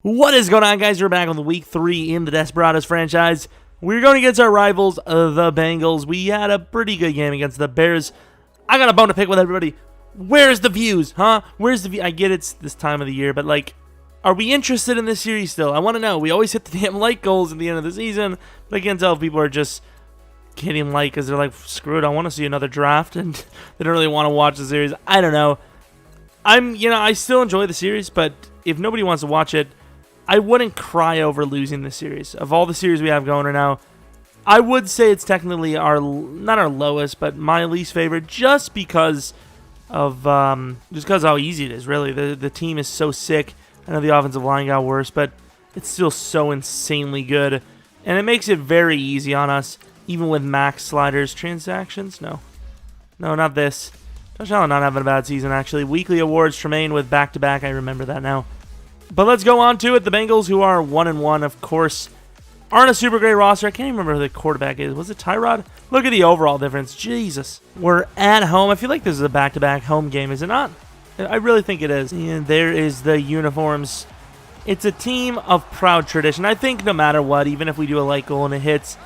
What is going on, guys? We're back on the week 3 in the Desperados franchise. We're going against our rivals, the Bengals. We had a pretty good game against the Bears. I got a bone to pick with everybody. Where's the views, huh? Where's the view? I get it's this time of the year, but like, are we interested in this series still? I want to know. We always hit the damn like goals at the end of the season, but I can't tell if people are just hitting like because they're like, screw it, I want to see another draft, and they don't really want to watch the series. I don't know. I still enjoy the series, but if nobody wants to watch it, I wouldn't cry over losing the series. Of all the series we have going right now, I would say it's technically not our lowest, but my least favorite, just because of how easy it is. Really, the team is so sick. I know the offensive line got worse, but it's still so insanely good, and it makes it very easy on us, even with max sliders. Transactions, no, not this. Josh Allen not having a bad season, actually. Weekly awards, Tremaine with back-to-back. I remember that now. But let's go on to it. The Bengals, who are 1-1, of course, aren't a super great roster. I can't even remember who the quarterback is. Was it Tyrod? Look at the overall difference. Jesus. We're at home. I feel like this is a back-to-back home game, is it not? I really think it is. And there is the uniforms. It's a team of proud tradition. I think no matter what, even if we do a light goal and it hits,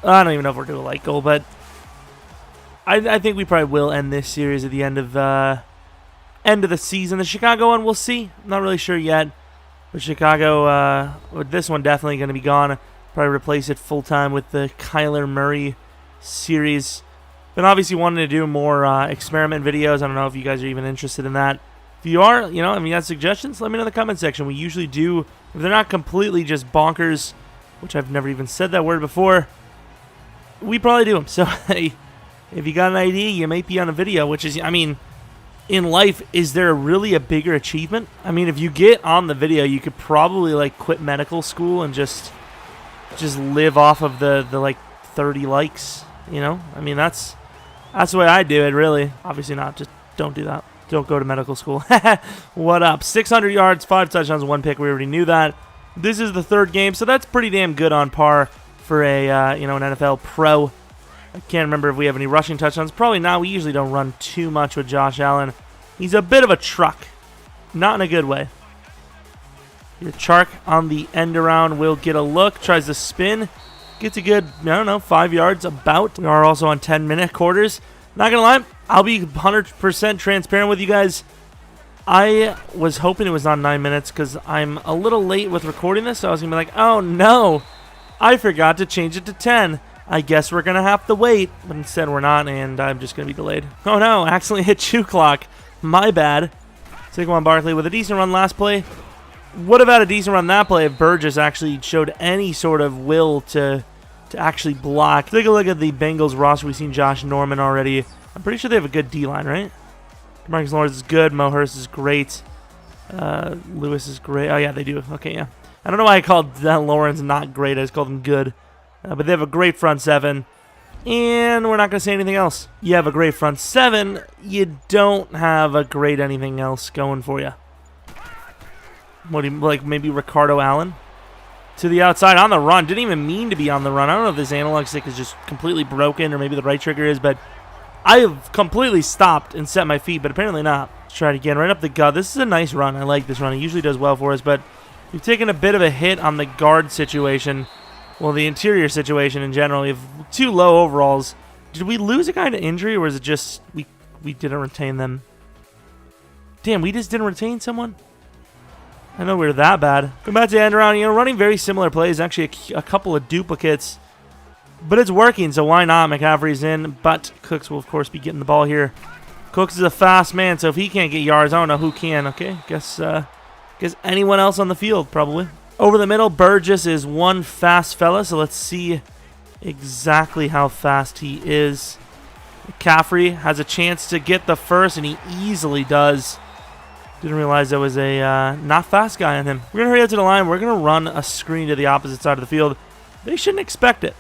I don't even know if we're doing a light goal, but I think we probably will end this series at the end of the season. The Chicago one, we'll see. I'm not really sure yet. But Chicago, with this one definitely going to be gone. Probably replace it full-time with the Kyler Murray series. But obviously wanting to do more experiment videos. I don't know if you guys are even interested in that. If you are, if you have suggestions, let me know in the comment section. We usually do, if they're not completely just bonkers, which I've never even said that word before, we probably do them. So, hey, if you got an idea, you may be on a video, which is, in life, is there really a bigger achievement? If you get on the video, you could probably like quit medical school and just live off of the like 30 likes, that's the way I do it, really. Obviously not, just don't do that. Don't go to medical school. What up? 600 yards, 5 touchdowns, 1 pick. We already knew that. This is the 3rd game, so that's pretty damn good on par for a an NFL pro. I can't remember if we have any rushing touchdowns. Probably not. We usually don't run too much with Josh Allen. He's a bit of a truck. Not in a good way. Your Chark on the end around will get a look. Tries to spin. Gets a good, 5 yards about. We are also on 10-minute quarters. Not going to lie, I'll be 100% transparent with you guys. I was hoping it was on 9 minutes because I'm a little late with recording this. So I was going to be like, oh no, I forgot to change it to 10. I guess we're going to have to wait, but instead we're not, and I'm just going to be delayed. Oh no, accidentally hit shoe clock. My bad. Saquon Barkley with a decent run last play. Would have had a decent run that play if Burgess actually showed any sort of will to actually block. Take a look at the Bengals roster. We've seen Josh Norman already. I'm pretty sure they have a good D-line, right? Marcus Lawrence is good. Mo Hurst is great. Lewis is great. Oh yeah, they do. Okay, yeah. I don't know why I called Lawrence not great. I just called him good. But they have a great front 7, and we're not going to say anything else. You have a great front 7, you don't have a great anything else going for you. What do you, like maybe Ricardo Allen? To the outside, on the run. Didn't even mean to be on the run. I don't know if this analog stick is just completely broken, or maybe the right trigger is, but I have completely stopped and set my feet, but apparently not. Let's try it again, right up the gut. This is a nice run. I like this run. It usually does well for us, but we've taken a bit of a hit on the guard situation. Well, the interior situation in general, we have 2 low overalls. Did we lose a guy to injury, or was it just we didn't retain them? Damn, we just didn't retain someone? I know we were that bad. Come back to end around, running very similar plays. Actually, a couple of duplicates. But it's working, so why not? McCaffrey's in, but Cooks will, of course, be getting the ball here. Cooks is a fast man, so if he can't get yards, I don't know who can. Okay, guess anyone else on the field, probably. Over the middle, Burgess is one fast fella, so let's see exactly how fast he is. McCaffrey has a chance to get the first, and he easily does. Didn't realize there was a not fast guy on him. We're going to hurry up to the line. We're going to run a screen to the opposite side of the field. They shouldn't expect it.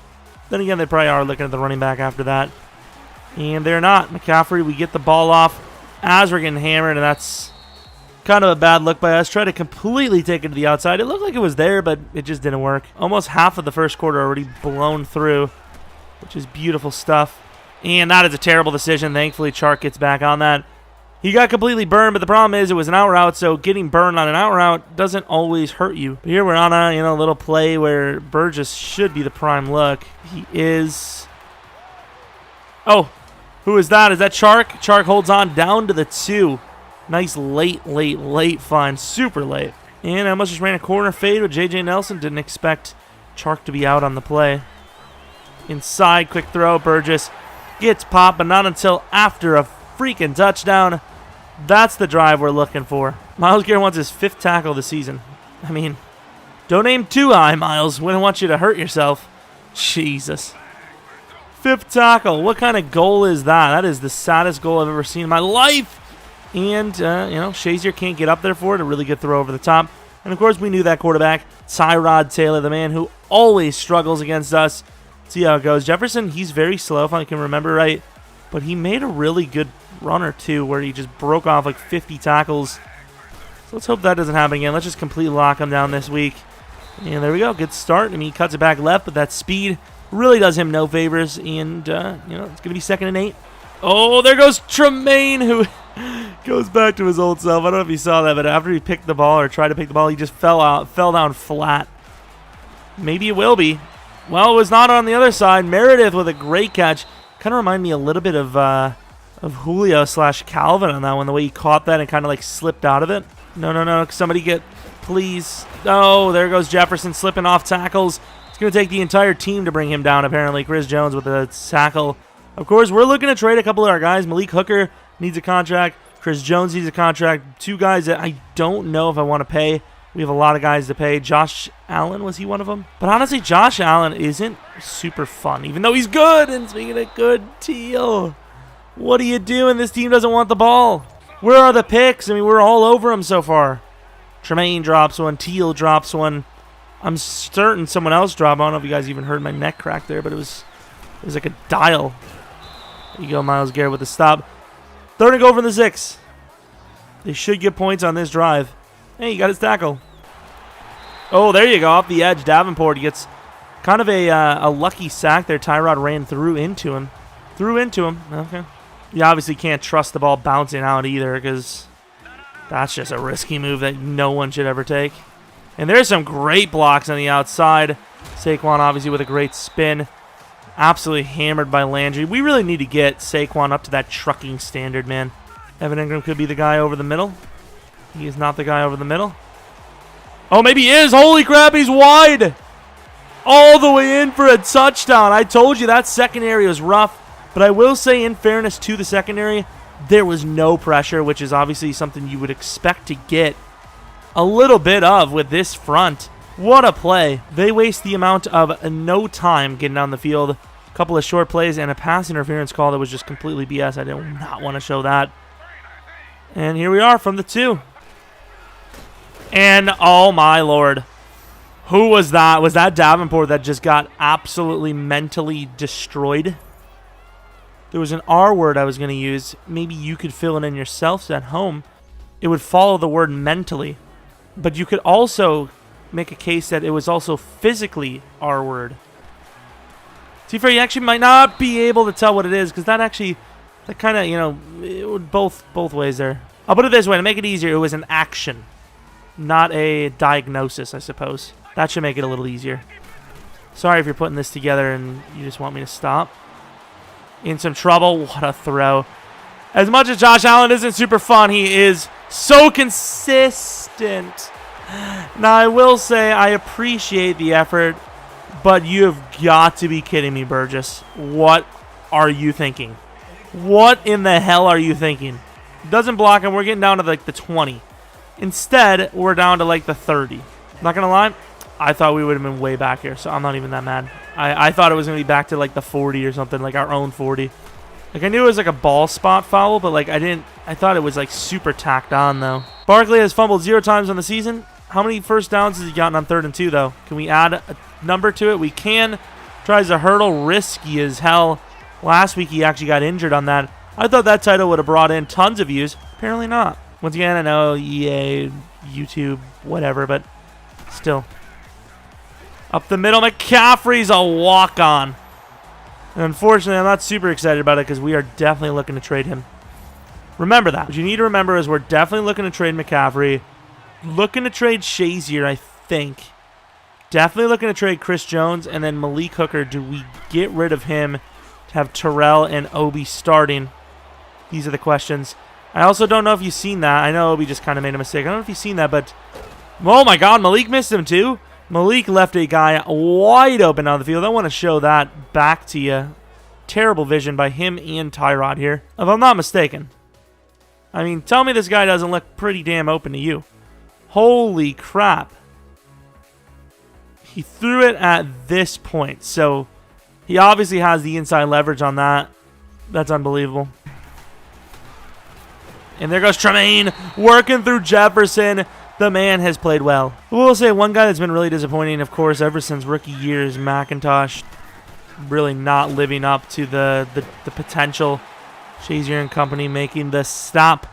Then again, they probably are looking at the running back after that. And they're not. McCaffrey, we get the ball off as we're getting hammered, and that's kind of a bad look by us. Try to completely take it to the outside. It looked like it was there, but it just didn't work. Almost half of the first quarter already blown through, which is beautiful stuff. And that is a terrible decision. Thankfully, Chark gets back on that. He got completely burned, but the problem is it was an out route, so getting burned on an out route doesn't always hurt you. But here we're on a little play where Burgess should be the prime look. He is. Oh, who is that? Is that Chark? Chark holds on down to the 2. Nice late find. Super late. And I almost just ran a corner fade with J.J. Nelson. Didn't expect Chark to be out on the play. Inside, quick throw. Burgess gets popped, but not until after a freaking touchdown. That's the drive we're looking for. Myles Garrett wants his 5th tackle of the season. I mean, don't aim too high, Myles. We don't want you to hurt yourself. Jesus. 5th tackle. What kind of goal is that? That is the saddest goal I've ever seen in my life. And, Shazier can't get up there for it. A really good throw over the top. And, of course, we knew that quarterback, Tyrod Taylor, the man who always struggles against us. See how it goes. Jefferson, he's very slow, if I can remember right. But he made a really good runner, too, where he just broke off like 50 tackles. So let's hope that doesn't happen again. Let's just completely lock him down this week. And there we go. Good start. I mean, he cuts it back left, but that speed really does him no favors. And, it's going to be 2nd and 8. Oh, there goes Tremaine, who goes back to his old self. I don't know if you saw that, but after he picked the ball or tried to pick the ball, he just fell down flat. Maybe it will be. Well, it was not on the other side. Meredith with a great catch. Kind of remind me a little bit of Julio / Calvin on that one, the way he caught that and kind of like slipped out of it. No. Somebody get, please. Oh, there goes Jefferson slipping off tackles. It's going to take the entire team to bring him down, apparently. Chris Jones with a tackle. Of course, we're looking to trade a couple of our guys. Malik Hooker needs a contract. Chris Jones needs a contract. 2 guys that I don't know if I want to pay. We have a lot of guys to pay. Josh Allen, was he one of them? But honestly, Josh Allen isn't super fun, even though he's good. And speaking of good, Teal, what are you doing? This team doesn't want the ball. Where are the picks? I mean, we're all over them so far. Tremaine drops one. Teal drops one. I'm certain someone else dropped. I don't know if you guys even heard my neck crack there, but it was like a dial. There you go, Myles Garrett with the stop. 3rd and go from the 6. They should get points on this drive. Hey, he got his tackle. Oh, there you go. Off the edge, Davenport gets kind of a lucky sack there. Tyrod ran through into him. Okay. You obviously can't trust the ball bouncing out either because that's just a risky move that no one should ever take. And there's some great blocks on the outside. Saquon obviously with a great spin. Absolutely hammered by Landry. We really need to get Saquon up to that trucking standard, man. Evan Ingram could be the guy over the middle. He is not the guy over the middle. Oh, maybe he is. Holy crap, he's wide. All the way in for a touchdown. I told you that secondary was rough. But I will say, in fairness to the secondary, there was no pressure, which is obviously something you would expect to get a little bit of with this front. What a play. They waste the amount of no time getting down the field. A couple of short plays and a pass interference call that was just completely BS. I did not want to show that. And here we are from the 2. And, oh my lord. Who was that? Was that Davenport that just got absolutely mentally destroyed? There was an R word I was going to use. Maybe you could fill it in yourselves at home. It would follow the word mentally. But you could also make a case that it was also physically R word. To be fair, you actually might not be able to tell what it is because that kind of, it would both ways there. I'll put it this way to make it easier. It was an action, not a diagnosis, I suppose. That should make it a little easier. Sorry if you're putting this together and you just want me to stop. In some trouble. What a throw. As much as Josh Allen isn't super fun, he is so consistent. Now, I will say I appreciate the effort, but you have got to be kidding me, Burgess. What are you thinking? What in the hell are you thinking? Doesn't block him. We're getting down to like the 20. Instead, we're down to like the 30. Not going to lie, I thought we would have been way back here, so I'm not even that mad. I thought it was going to be back to like the 40 or something, like our own 40. Like I knew it was like a ball spot foul, but like I thought it was like super tacked on though. Barkley has fumbled 0 times on the season. How many first downs has he gotten on 3rd and 2 though? Can we add a number to it? We can. Tries a hurdle, risky as hell. Last week he actually got injured on that. I thought that title would have brought in tons of views. Apparently not. Once again, I know EA, YouTube, whatever, but still. Up the middle, McCaffrey's a walk-on. And unfortunately, I'm not super excited about it because we are definitely looking to trade him. Remember that. What you need to remember is we're definitely looking to trade McCaffrey. Looking to trade Shazier, I think. Definitely looking to trade Chris Jones. And then Malik Hooker, do we get rid of him to have Terrell and Obi starting? These are the questions. I also don't know if you've seen that. I know Obi just kind of made a mistake. I don't know if you've seen that, but... Oh my god, Malik missed him too. Malik left a guy wide open on the field. I want to show that back to you. Terrible vision by him and Tyrod here, if I'm not mistaken. I mean, tell me this guy doesn't look pretty damn open to you. Holy crap. He threw it at this point, so he obviously has the inside leverage on that. That's unbelievable. And there goes Tremaine, working through Jefferson. The man has played well. We'll say one guy that's been really disappointing, of course, ever since rookie year is McIntosh. Really not living up to the potential. Shazier and company making the stop.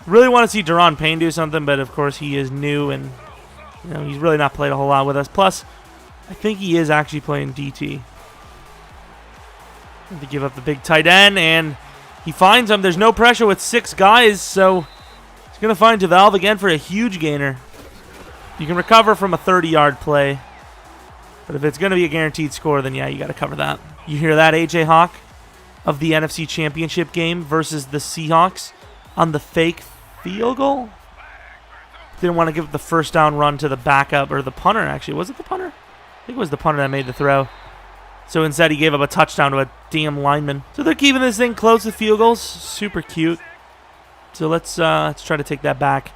Really want to see Deron Payne do something, but of course he is new and he's really not played a whole lot with us. Plus, I think he is actually playing DT. To give up the big tight end, and he finds him. There's no pressure with 6 guys, so he's going to find DeValve again for a huge gainer. You can recover from a 30-yard play, but if it's going to be a guaranteed score, then yeah, you got to cover that. You hear that, AJ Hawk, of the NFC Championship game versus the Seahawks on the fake field goal? Didn't want to give the first down run to the backup, or the punter, actually. Was it the punter? I think it was the punter that made the throw. So instead, he gave up a touchdown to a damn lineman. So they're keeping this thing close to field goals. Super cute. So let's try to take that back.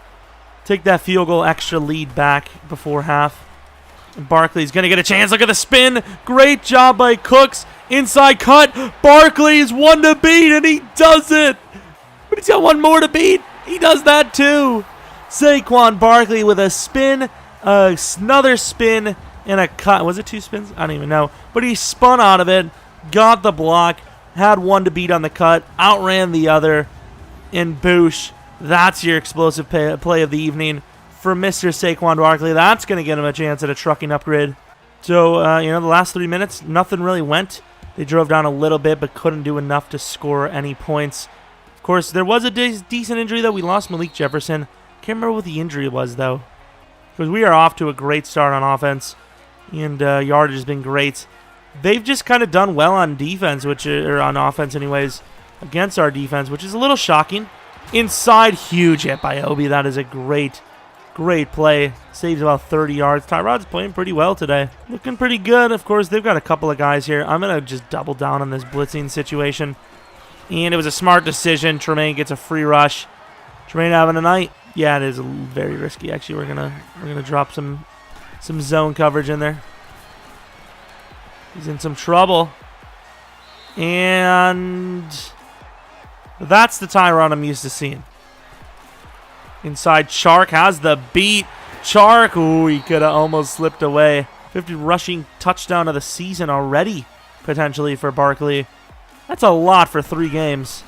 Take that field goal extra lead back before half. And Barkley's going to get a chance. Look at the spin. Great job by Cooks. Inside cut. Barkley is one to beat, and he does it. But he's got one more to beat. He does that too. Saquon Barkley with a spin, another spin, and a cut. Was it 2 spins? I don't even know. But he spun out of it, got the block, had one to beat on the cut, outran the other, and boosh. That's your explosive play of the evening for Mr. Saquon Barkley. That's going to get him a chance at a trucking upgrade. So, the last 3 minutes, nothing really went. They drove down a little bit, but couldn't do enough to score any points. Of course, there was a decent injury, though. We lost Malik Jefferson. Can't remember what the injury was, though. Because we are off to a great start on offense. And yardage has been great. They've just kind of done well on defense, or on offense anyways, against our defense, which is a little shocking. Inside, huge hit by Obi. That is a great play. Saves about 30 yards. Tyrod's playing pretty well today. Looking pretty good. Of course, they've got a couple of guys here. I'm going to just double down on this blitzing situation. And it was a smart decision. Tremaine gets a free rush. Tremaine having a night. Yeah, it is very risky. Actually, we're gonna drop some zone coverage in there. He's in some trouble. And that's the Tyrod I'm used to seeing. Inside, Chark has the beat. Chark, ooh, he could have almost slipped away. 50 rushing touchdown of the season already, potentially, for Barkley. That's a lot for 3 games.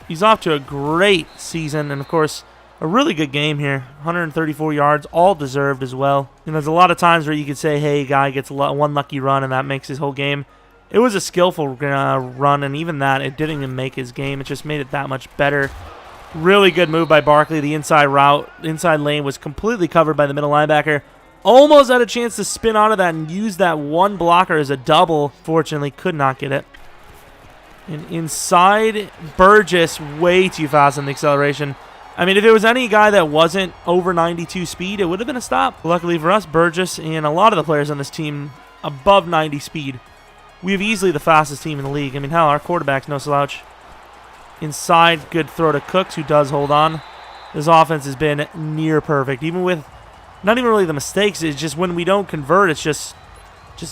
He's off to a great season, and of course, a really good game here. 134 yards, all deserved as well. And there's a lot of times where you could say, hey, guy gets one lucky run, and that makes his whole game. It was a skillful run, and even that, it didn't even make his game. It just made it that much better. Really good move by Barkley. The inside lane was completely covered by the middle linebacker. Almost had a chance to spin out of that and use that one blocker as a double. Fortunately, could not get it. And inside, Burgess, way too fast on the acceleration. I mean, if it was any guy that wasn't over 92 speed, it would have been a stop. Luckily for us, Burgess and a lot of the players on this team above 90 speed. We have easily the fastest team in the league. I mean, hell, our quarterback's no slouch. Inside, good throw to Cooks, who does hold on. This offense has been near perfect. Even with, not even really the mistakes, it's just when we don't convert, it's just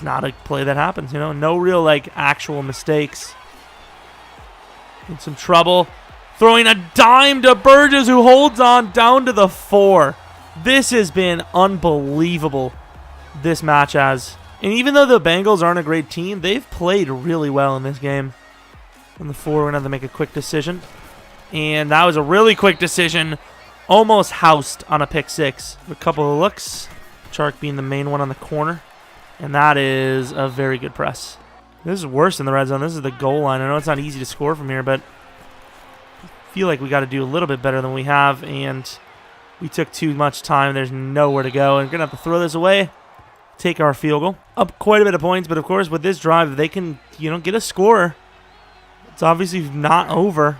not a play that happens, No real, actual mistakes. In some trouble. Throwing a dime to Burgess, who holds on down to the 4. This has been unbelievable, this match has. And even though the Bengals aren't a great team, they've played really well in this game. On the 4, we're going to have to make a quick decision. And that was a really quick decision. Almost housed on a pick 6. A couple of looks. Chark being the main one on the corner. And that is a very good press. This is worse than the red zone. This is the goal line. I know it's not easy to score from here, but feel like we got to do a little bit better than we have, and we took too much time. There's nowhere to go, and we're going to have to throw this away, take our field goal. Up quite a bit of points, but of course with this drive, if they can, get a score, it's obviously not over.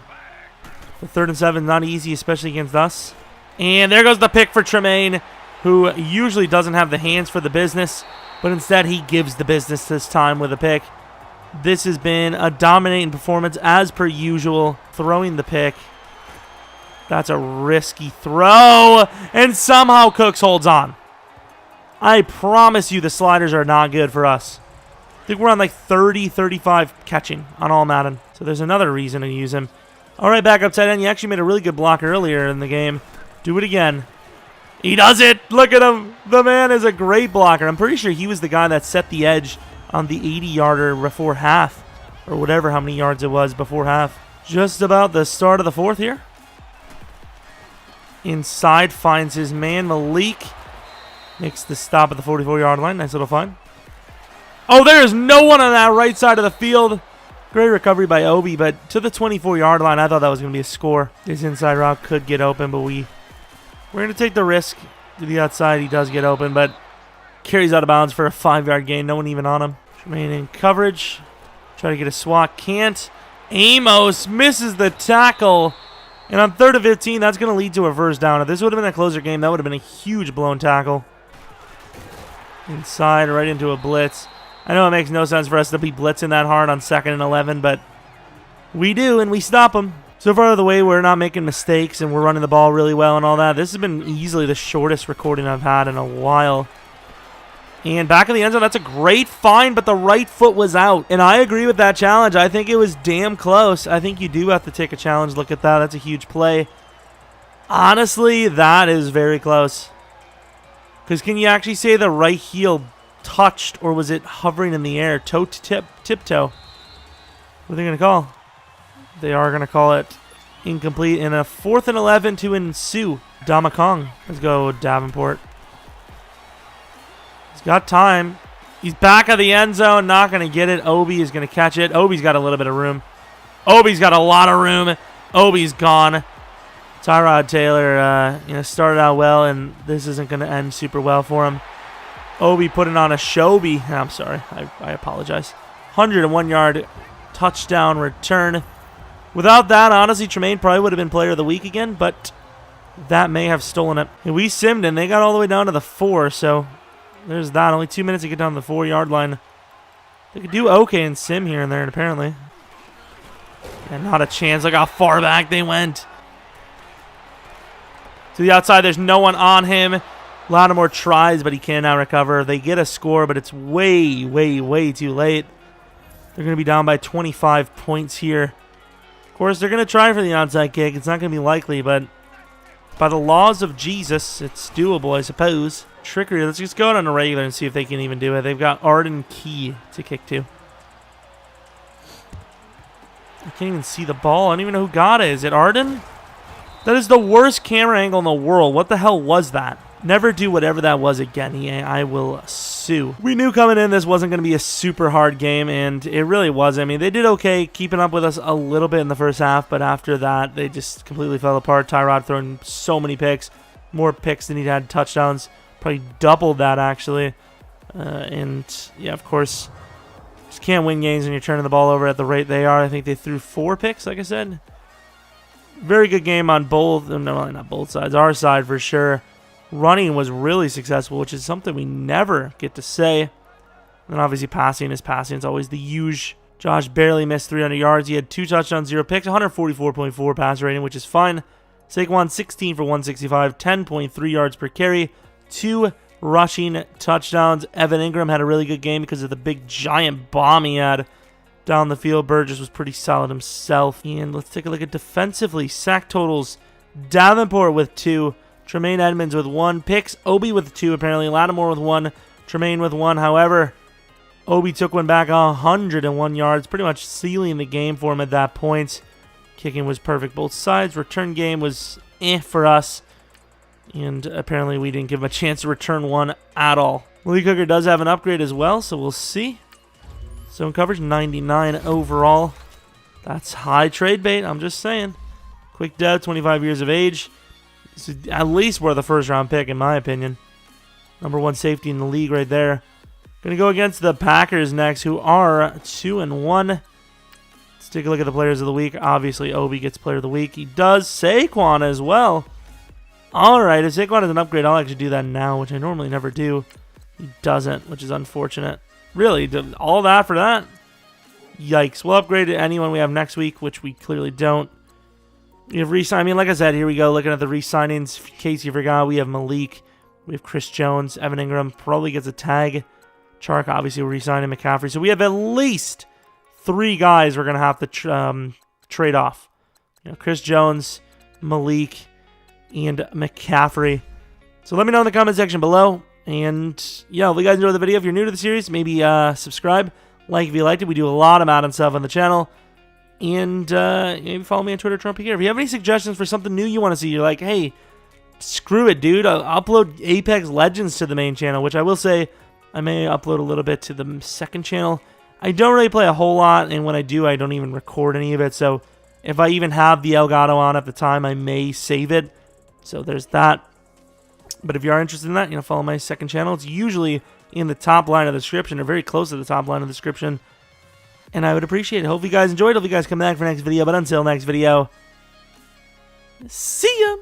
The 3rd and 7 is not easy, especially against us. And there goes the pick for Tremaine, who usually doesn't have the hands for the business, but instead he gives the business this time with a pick. This has been a dominating performance as per usual. Throwing the pick. That's a risky throw. And somehow Cooks holds on. I promise you the sliders are not good for us. I think we're on like 30, 35 catching on all Madden. So there's another reason to use him. All right, back up tight end. You actually made a really good block earlier in the game. Do it again. He does it. Look at him. The man is a great blocker. I'm pretty sure he was the guy that set the edge on the 80-yarder before half, or whatever how many yards it was before half. Just about the start of the 4th here. Inside, finds his man, Malik. Makes the stop at the 44-yard line. Nice little find. Oh, there is no one on that right side of the field. Great recovery by Obi, but to the 24-yard line, I thought that was going to be a score. His inside route could get open, but we're going to take the risk. To the outside, he does get open, but carries out of bounds for a 5-yard gain. No one even on him. Tremaine in coverage. Try to get a swat. Can't. Amos misses the tackle. And on 3rd and 15, that's going to lead to a first down. If this would have been a closer game, that would have been a huge blown tackle. Inside, right into a blitz. I know it makes no sense for us to be blitzing that hard on 2nd and 11, but we do, and we stop them. So far, the way we're not making mistakes and we're running the ball really well and all that, this has been easily the shortest recording I've had in a while. And back in the end zone, that's a great find, but the right foot was out. And I agree with that challenge. I think it was damn close. I think you do have to take a challenge look at that. That's a huge play. Honestly, that is very close. Because can you actually say the right heel touched, or was it hovering in the air? Toe to tiptoe. What are they going to call? They are going to call it incomplete. And a 4th and 11 to ensue. Damakong. Let's go, Davenport. He's got time. He's back of the end zone. Not going to get it. Obi is going to catch it. Obi's got a little bit of room. Obi's got a lot of room. Obi's gone. Tyrod Taylor started out well, and this isn't going to end super well for him. Obi putting on a Shobi. I'm sorry. I apologize. 101-yard touchdown return. Without that, honestly, Tremaine probably would have been player of the week again, but that may have stolen it. And we simmed, and they got all the way down to the 4, so there's that. Only 2 minutes to get down to the 4-yard line. They could do okay in sim here and there, apparently. And not a chance. Look how far back they went. To the outside, there's no one on him. Lattimore tries, but he cannot recover. They get a score, but it's way, way, way too late. They're going to be down by 25 points here. Of course, they're going to try for the onside kick. It's not going to be likely, but by the laws of Jesus, it's doable, I suppose. Trickery. Let's just go on a regular and see if they can even do it. They've got Arden Key to kick to. I can't even see the ball. I don't even know who got it. Is it Arden? That is the worst camera angle in the world. What the hell was that? Never do whatever that was again. I will sue. We knew coming in this wasn't going to be a super hard game, and it really wasn't. I mean, they did okay keeping up with us a little bit in the first half, but after that, they just completely fell apart. Tyrod throwing so many picks. More picks than he'd had touchdowns. Probably doubled that, actually. And, yeah, of course, just can't win games when you're turning the ball over at the rate they are. I think they threw 4 picks, like I said. Very good game on both. No, not both sides. Our side, for sure. Running was really successful, which is something we never get to say. And obviously passing is passing. It's always the huge. Josh barely missed 300 yards. He had 2 touchdowns, 0 picks, 144.4 passer rating, which is fine. Saquon 16 for 165, 10.3 yards per carry, 2 rushing touchdowns. Evan Ingram had a really good game because of the big giant bomb he had down the field. Burgess was pretty solid himself. And let's take a look at defensively. Sack totals. Davenport with 2. Tremaine Edmonds with 1. Picks. Obi with 2, apparently. Lattimore with 1. Tremaine with 1. However, Obi took one back 101 yards, pretty much sealing the game for him at that point. Kicking was perfect both sides. Return game was for us. And apparently we didn't give him a chance to return one at all. Malik Hooker does have an upgrade as well, so we'll see. Zone coverage, 99 overall. That's high trade bait, I'm just saying. Quick dev, 25 years of age. This is at least worth a first-round pick, in my opinion. #1 safety in the league right there. Going to go against the Packers next, who are 2-1. Let's take a look at the players of the week. Obviously, Obi gets player of the week. He does Saquon as well. All right, if Saquon is an upgrade, I'll actually do that now, which I normally never do. He doesn't, which is unfortunate. Really, all that for that? Yikes. We'll upgrade to anyone we have next week, which we clearly don't. We have re-sign. I mean, like I said, here we go. Looking at the re-signings. In case you forgot, we have Malik. We have Chris Jones. Evan Ingram probably gets a tag. Chark, obviously, we're re-signing McCaffrey. So we have at least 3 guys we're going to have to trade off. Chris Jones, Malik, and McCaffrey. So let me know in the comment section below. And, yeah, if you guys enjoyed the video, if you're new to the series, maybe subscribe, like if you liked it. We do a lot of Madden stuff on the channel. And maybe follow me on Twitter, Jeromepkr. If you have any suggestions for something new you want to see, you're like, hey, screw it, dude. I'll upload Apex Legends to the main channel, which I will say I may upload a little bit to the second channel. I don't really play a whole lot, and when I do, I don't even record any of it. So if I even have the Elgato on at the time, I may save it. So there's that. But if you are interested in that, follow my second channel. It's usually in the top line of the description, or very close to the top line of the description. And I would appreciate it. Hope you guys enjoyed. Hope you guys come back for next video. But until next video, see ya!